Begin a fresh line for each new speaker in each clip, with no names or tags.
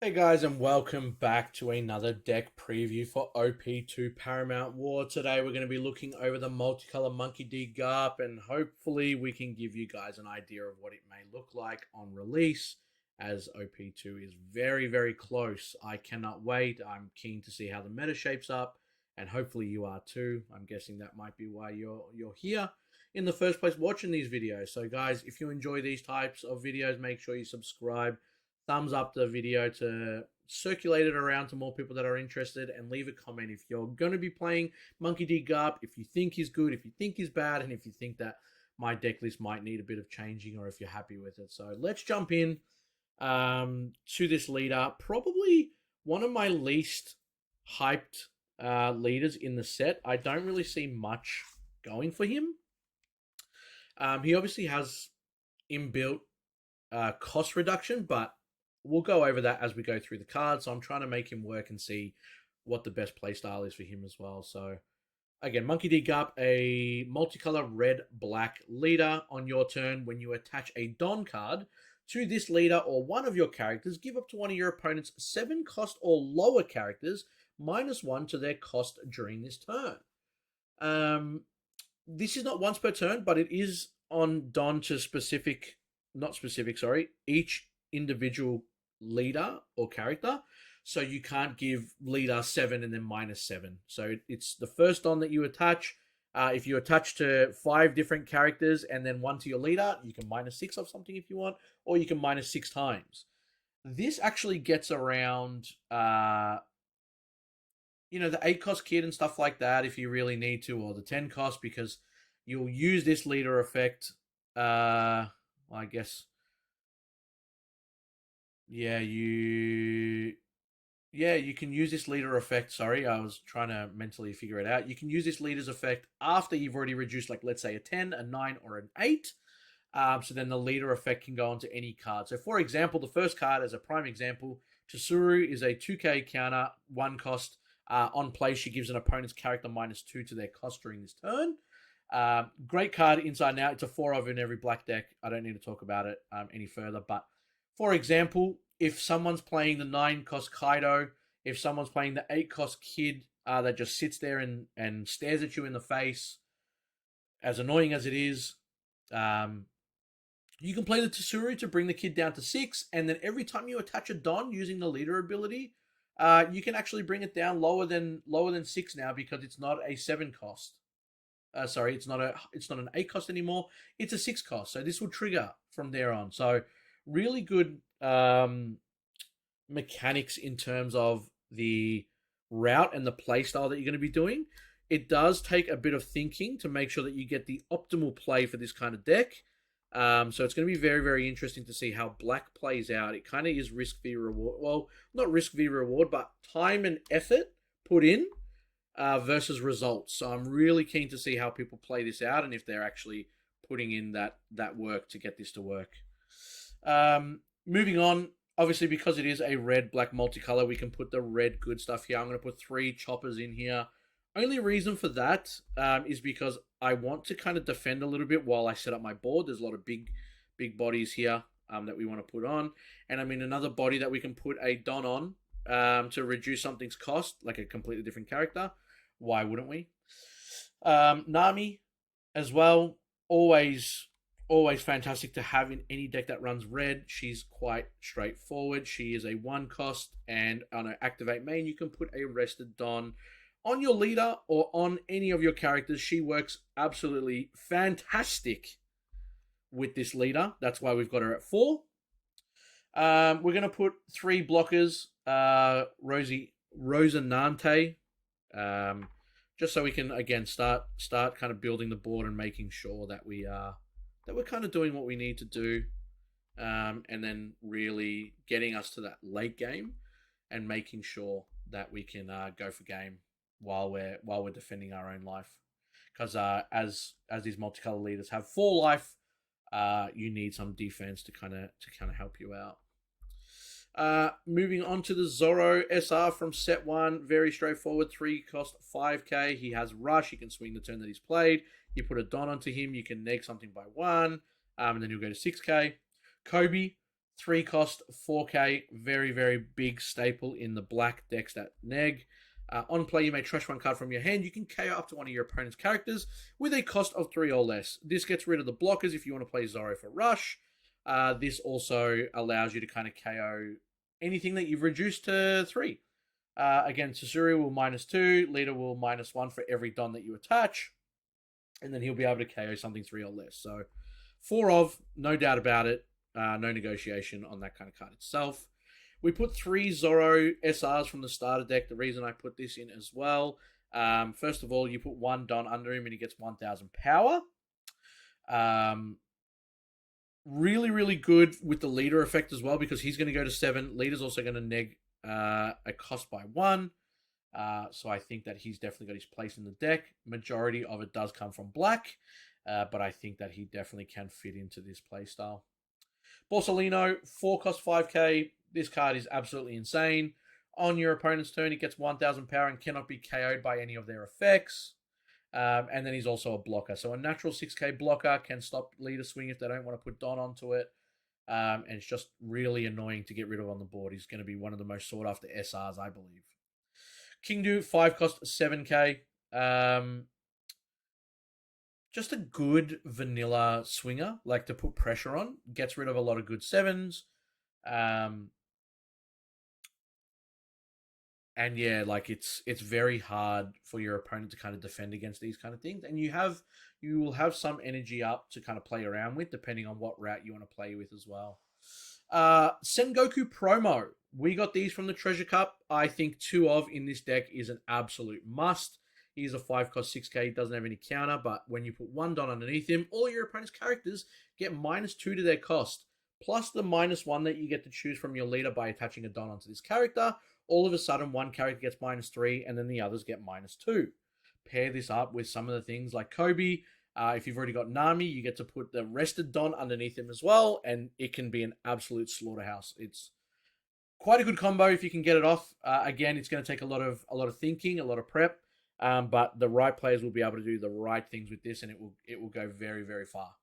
Hey guys, and welcome back to another deck preview for OP2 Paramount War. Today we're going to be looking over the multicolor Monkey D Garp, and hopefully we can give you guys an idea of what it may look like on release, as OP2 is very, very close. I cannot wait. I'm keen to see how the meta shapes up, and hopefully you are too. I'm guessing that might be why you're here in the first place watching these videos. So guys, if you enjoy these types of videos, make sure you subscribe, thumbs up the video to circulate it around to more people that are interested, and leave a comment if you're going to be playing Monkey D Garp, if you think he's good, if you think he's bad, and if you think that my deck list might need a bit of changing, or if you're happy with it. So let's jump in to this leader. Probably one of my least hyped leaders in the set. I don't really see much going for him. He obviously has inbuilt cost reduction, but we'll go over that as we go through the cards. So I'm trying to make him work and see what the best playstyle is for him as well. So again, Monkey D Garp, a multicolor red-black leader. On your turn, when you attach a Don card to this leader or one of your characters, give up to one of your opponent's 7 cost or lower characters -1 to their cost during this turn. This is not once per turn, but it is on Don to specific, not specific, sorry, each individual leader or character. So you can't give leader 7 and then -7. So it's the first Don that you attach. If you attach to 5 different characters and then 1 to your leader, you can -6 of something if you want, or you can -6 times. This actually gets around, the 8 cost kid and stuff like that if you really need to, or the 10 cost, because you'll use this leader effect. I guess, yeah, you can use this leader effect. Sorry, I was trying to mentally figure it out. You can use this leader's effect after you've already reduced, like, let's say a 10, a 9, or an 8. So then the leader effect can go onto any card. So for example, the first card, as a prime example, Tsuru is a 2k counter, 1 cost. On play, she gives an opponent's character -2 to their cost during this turn. Great card inside and out. It's a 4 in every black deck. I don't need to talk about it any further. But for example, if someone's playing the 9 cost Kaido, if someone's playing the 8 cost Kid that just sits there and stares at you in the face, as annoying as it is, you can play the Tsuru to bring the Kid down to 6, and then every time you attach a Don using the leader ability, you can actually bring it down lower than 6 now, because it's not a 7 cost. Sorry, it's not an 8 cost anymore. It's a 6 cost. So this will trigger from there on. So really good mechanics in terms of the route and the play style that you're going to be doing. It does take a bit of thinking to make sure that you get the optimal play for this kind of deck. So it's going to be very, very interesting to see how black plays out. It kind of is risk v reward. Well, not risk v reward, but time and effort put in versus results. So I'm really keen to see how people play this out, and if they're actually putting in that work to get this to work. Moving on, obviously, because it is a red-black multicolor, we can put the red good stuff here. I'm going to put 3 choppers in here. Only reason for that is because I want to kind of defend a little bit while I set up my board. There's a lot of big bodies here that we want to put on. And I mean, another body that we can put a Don on to reduce something's cost, like a completely different character. Why wouldn't we? Nami as well. Always fantastic to have in any deck that runs red. She's quite straightforward. She is a 1 cost, and on an activate main, you can put a rested Don on your leader or on any of your characters. She works absolutely fantastic with this leader. That's why we've got her at 4. We're going to put 3 blockers. Rosinante. Just so we can, again, start kind of building the board and making sure that we're kind of doing what we need to do, and then really getting us to that late game and making sure that we can go for game while we're defending our own life. Because as these multicolor leaders have 4 life, you need some defense to kind of help you out. Moving on to the Zoro SR from set 1. Very straightforward. 3 cost 5k. He has rush. He can swing the turn that he's played. You put a Don onto him. You can neg something by 1. And then you'll go to 6k. Kobe. 3 cost, 4k, very, very big staple in the black decks that neg. On play, you may trash one card from your hand. You can KO up to one of your opponent's characters with a cost of 3 or less. This gets rid of the blockers if you want to play Zorro for Rush. This also allows you to kind of KO anything that you've reduced to 3. Again, Susuri will -2, Leader will -1 for every Don that you attach, and then he'll be able to KO something 3 or less. So 4 of, no doubt about it, no negotiation on that kind of card itself. We put 3 Zorro SRs from the starter deck. The reason I put this in as well, first of all, you put 1 Don under him and he gets 1,000 power. Really, really good with the Leader effect as well, because he's going to go to 7. Leader's also going to neg a cost by 1. So I think that he's definitely got his place in the deck. Majority of it does come from black, but I think that he definitely can fit into this playstyle. Borsalino, 4 cost 5k. This card is absolutely insane. On your opponent's turn, he gets 1,000 power and cannot be KO'd by any of their effects. And then he's also a blocker. So a natural 6k blocker can stop Leader swing if they don't want to put Don onto it. And it's just really annoying to get rid of on the board. He's going to be one of the most sought after SRs, I believe. Kingdu, 5 cost 7k. Just a good vanilla swinger, like to put pressure on. Gets rid of a lot of good 7s. And yeah, like it's very hard for your opponent to kind of defend against these kind of things. And you will have some energy up to kind of play around with, depending on what route you want to play with as well. Sengoku promo. We got these from the Treasure Cup. I think 2 of in this deck is an absolute must. He's a 5 cost 6k. He doesn't have any counter, but when you put 1 Don underneath him, all your opponent's characters get -2 to their cost, plus the -1 that you get to choose from your leader by attaching a Don onto this character. All of a sudden, one character gets -3, and then the others get -2. Pair this up with some of the things like Kobe. If you've already got Nami, you get to put the rested Don underneath him as well, and it can be an absolute slaughterhouse. It's quite a good combo if you can get it off. Again, it's going to take a lot of thinking, a lot of prep, but the right players will be able to do the right things with this, and it will go very, very far.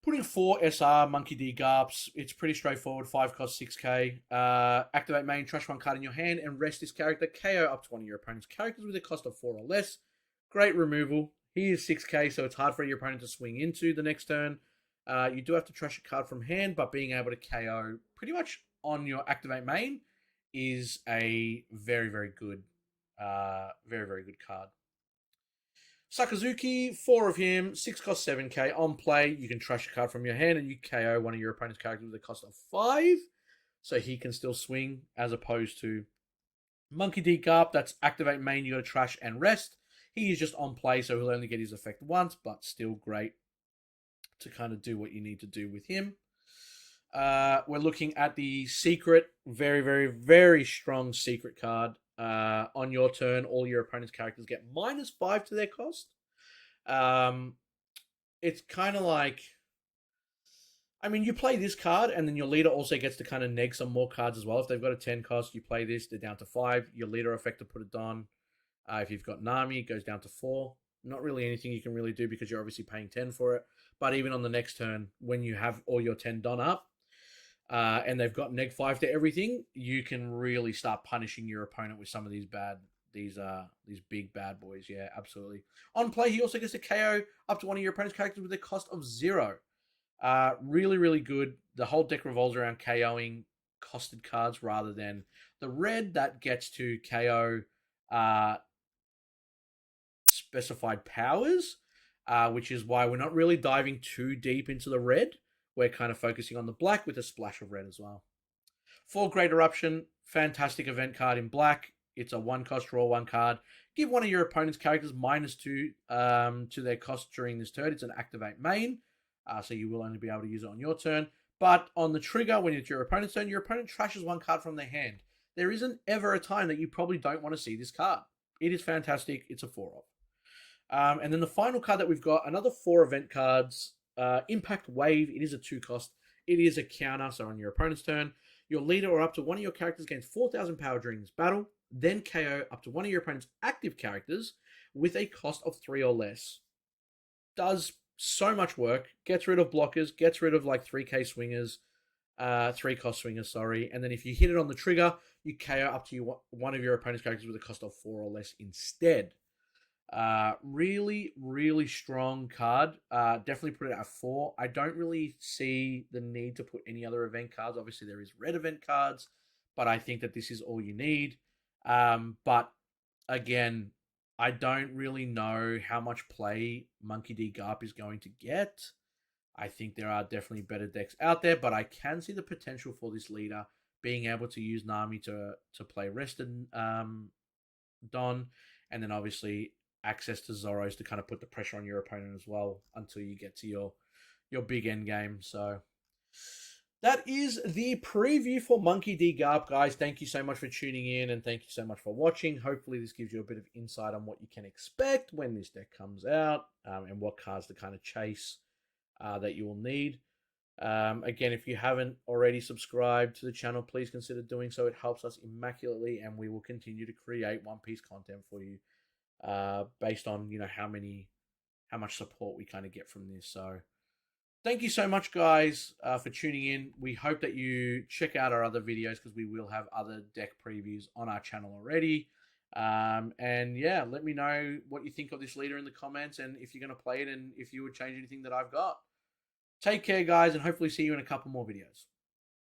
Putting 4 SR Monkey D Garps, it's pretty straightforward. 5 cost 6k. Activate main, trash 1 card in your hand, and rest this character. KO up to one of your opponent's characters with a cost of 4 or less. Great removal. He is 6k, so it's hard for your opponent to swing into the next turn. You do have to trash a card from hand, but being able to KO pretty much on your activate main is a very, very good, very, very good card. Sakazuki, 4 of him, 6 cost 7k. On play, you can trash a card from your hand and you KO one of your opponent's characters with a cost of 5. So he can still swing, as opposed to Monkey D. Garp, that's activate main, you got to trash and rest. He is just on play, so he'll only get his effect once, but still great to kind of do what you need to do with him. We're looking at the secret, very, very, very strong secret card. On your turn, all your opponent's characters get -5 to their cost. It's kind of like, I mean, you play this card, and then your leader also gets to kind of neg some more cards as well. If they've got a 10 cost, you play this, they're down to 5. Your leader effect to put it on. If you've got Nami, it goes down to 4. Not really anything you can really do because you're obviously paying 10 for it. But even on the next turn, when you have all your 10 done up, and they've got -5 to everything, you can really start punishing your opponent with some of these big bad boys. Yeah, absolutely. On play, he also gets to KO up to one of your opponent's characters with a cost of 0. Really, really good. The whole deck revolves around KOing costed cards rather than the red that gets to KO specified powers, which is why we're not really diving too deep into the red. We're kind of focusing on the black with a splash of red as well. 4 Great Eruption, fantastic event card in black. It's a 1 cost, draw 1 card. Give one of your opponent's characters -2 to their cost during this turn. It's an activate main, so you will only be able to use it on your turn. But on the trigger, when it's your opponent's turn, your opponent trashes 1 card from their hand. There isn't ever a time that you probably don't want to see this card. It is fantastic. It's a 4 of. And then the final card that we've got, another 4 event cards. Impact Wave, it is a 2 cost. It is a counter, so on your opponent's turn, your leader or up to one of your characters gains 4,000 power during this battle, then KO up to one of your opponent's active characters with a cost of 3 or less. Does so much work, gets rid of blockers, gets rid of like 3k swingers. 3-cost swingers, sorry. And then if you hit it on the trigger, you KO up to one of your opponent's characters with a cost of 4 or less instead. Really, really strong card. Definitely put it at 4. I don't really see the need to put any other event cards. Obviously, there is red event cards, but I think that this is all you need. But again, I don't really know how much play Monkey D. Garp is going to get. I think there are definitely better decks out there, but I can see the potential for this leader being able to use Nami to play Rested Don, and then obviously access to Zoros to kind of put the pressure on your opponent as well until you get to your big end game. So that is the preview for Monkey D. Garp, guys. Thank you so much for tuning in, and thank you so much for watching. Hopefully, this gives you a bit of insight on what you can expect when this deck comes out, and what cards to kind of chase that you will need. Again, if you haven't already subscribed to the channel, please consider doing so. It helps us immaculately, and we will continue to create One Piece content for you, based on how much support we kind of get from this. So thank you so much, guys, for tuning in. We hope that you check out our other videos, because we will have other deck previews on our channel already. And yeah, let me know what you think of this leader in the comments, and if you're going to play it, and if you would change anything that I've got. Take care, guys, and hopefully see you in a couple more videos.